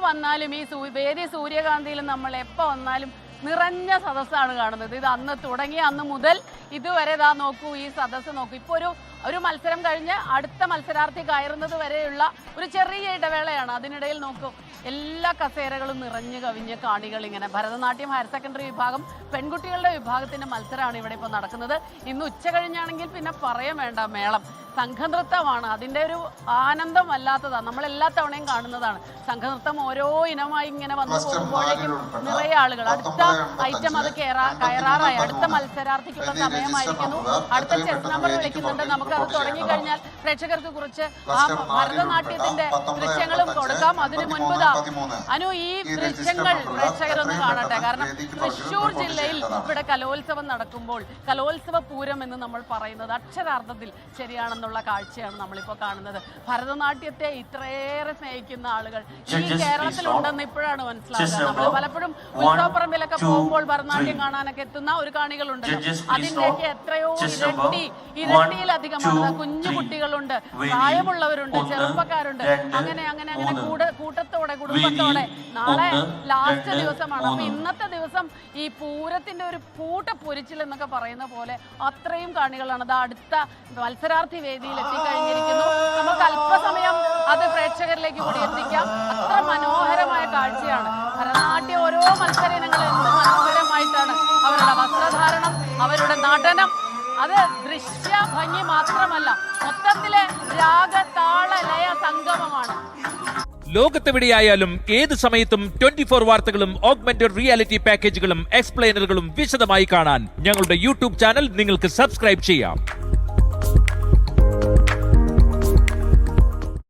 വന്നാലും ഈ വേദി സൂര്യകാന്തിയിൽ നമ്മൾ എപ്പോൾ വന്നാലും നിറഞ്ഞ സദസ്സാണ് കാണുന്നത്. ഇത് അന്ന് തുടങ്ങിയ അന്ന് മുതൽ ഇതുവരെ ഇതാ നോക്കൂ, ഈ സദസ്സ് നോക്കൂ. ഇപ്പോൾ ഒരു മത്സരം കഴിഞ്ഞ് അടുത്ത മത്സരാർത്ഥി കയറുന്നത് വരെയുള്ള ഒരു ചെറിയ ഇടവേളയാണ്. അതിനിടയിൽ നോക്കൂ, എല്ലാ കസേരകളും നിറഞ്ഞു കവിഞ്ഞ് കാണികൾ ഇങ്ങനെ. ഭരതനാട്യം ഹയർ സെക്കൻഡറി വിഭാഗം പെൺകുട്ടികളുടെ വിഭാഗത്തിന്റെ മത്സരമാണ് ഇവിടെ ഇപ്പോൾ നടക്കുന്നത്. ഇന്ന് ഉച്ച കഴിഞ്ഞാണെങ്കിൽ പിന്നെ പറയാൻ വേണ്ട, മേളം സംഘനൃത്തമാണ്. അതിൻ്റെ ഒരു ആനന്ദം വല്ലാത്തതാണ്. നമ്മളെല്ലാ തവണയും കാണുന്നതാണ് സംഘനൃത്തം. ഓരോ ഇനമായി ഇങ്ങനെ വന്നു പോകുമ്പോഴേക്കും നിറയെ ആളുകൾ. അടുത്ത ഐറ്റം അത് കയറാറായി. അടുത്ത മത്സരാർത്ഥിക്കുള്ള സമയമായിരിക്കുന്നു. അടുത്ത ചെസ് നമ്പർ വിളിക്കുന്നുണ്ട്. നമുക്കത് തുടങ്ങിക്കഴിഞ്ഞാൽ പ്രേക്ഷകർക്ക് കുറിച്ച് ആ ഭരതനാട്യത്തിന്റെ ദൃശ്യങ്ങളും കൊടുക്കാം. അതിനു മുൻപ് അനു ഈ ദൃശ്യങ്ങൾ പ്രേക്ഷകരൊന്ന് കാണട്ടെ. കാരണം തൃശ്ശൂർ ജില്ലയിൽ ഇവിടെ കലോത്സവം നടക്കുമ്പോൾ കലോത്സവ പൂരം എന്ന് നമ്മൾ പറയുന്നത് അക്ഷരാർത്ഥത്തിൽ ശരിയാണെന്നുള്ള കാഴ്ചയാണ് നമ്മളിപ്പോൾ കാണുന്നത്. ഭരതനാട്യത്തെ ഇത്രയേറെ സ്നേഹിക്കുന്ന ആളുകൾ ഈ കേരളത്തിലുണ്ടെന്ന് ഇപ്പോഴാണ് മനസ്സിലാകുക. നമ്മൾ പലപ്പോഴും ഉത്സവപ്പറമ്പിലൊക്കെ പോകുമ്പോൾ ഭരതനാട്യം കാണാനൊക്കെ എത്തുന്ന ഒരു കാണികളുണ്ടല്ലോ, അതിന്റെയൊക്കെ എത്രയോ ഇരട്ടിയിലധികമാണ്. കുഞ്ഞു കുട്ടികളുണ്ട്, പ്രായമുള്ളവരുണ്ട്, ചെറുപ്പക്കാരുണ്ട്. അങ്ങനെ അങ്ങനെ അങ്ങനെ കൂട്ടത്തോടെ കുടുംബത്തോടെ. നാളെ ലാസ്റ്റ് ദിവസമാണ്. അപ്പൊ ഇന്നത്തെ ദിവസം ഈ പൂരത്തിന്റെ ഒരു പൊരിച്ചിൽ എന്നൊക്കെ പറയുന്ന പോലെ അത്രയും കാണികളാണ്. അത് അടുത്ത മത്സരാർത്ഥി വേദിയിൽ എത്തിക്കഴിഞ്ഞിരിക്കുന്നു. നമുക്ക് അല്പസമയം അത് പ്രേക്ഷകരിലേക്ക് കൂടി എത്തിക്കാം. അത്ര മനോഹരമായ കാഴ്ചയാണ്. ഭരതനാട്യം ഓരോ മത്സര ഇനങ്ങളും എന്ത് മനോഹരമായിട്ടാണ്. അവരുടെ വസ്ത്രധാരണം, അവരുടെ നടനം, അത് ദൃശ്യ ഭംഗി മാത്രമല്ല, മൊത്തത്തിലെ രാഗ താള ലയ സംഗമമാണ്. ലോകത്തെവിടെയായാലും ഏത് സമയത്തും 24 വാർത്തകളും ഓഗ്മെന്റഡ് റിയാലിറ്റി പാക്കേജുകളും എക്സ്പ്ലെയിനറുകളും വിശദമായി കാണാൻ ഞങ്ങളുടെ യൂട്യൂബ് ചാനൽ നിങ്ങൾക്ക് സബ്സ്ക്രൈബ് ചെയ്യാം.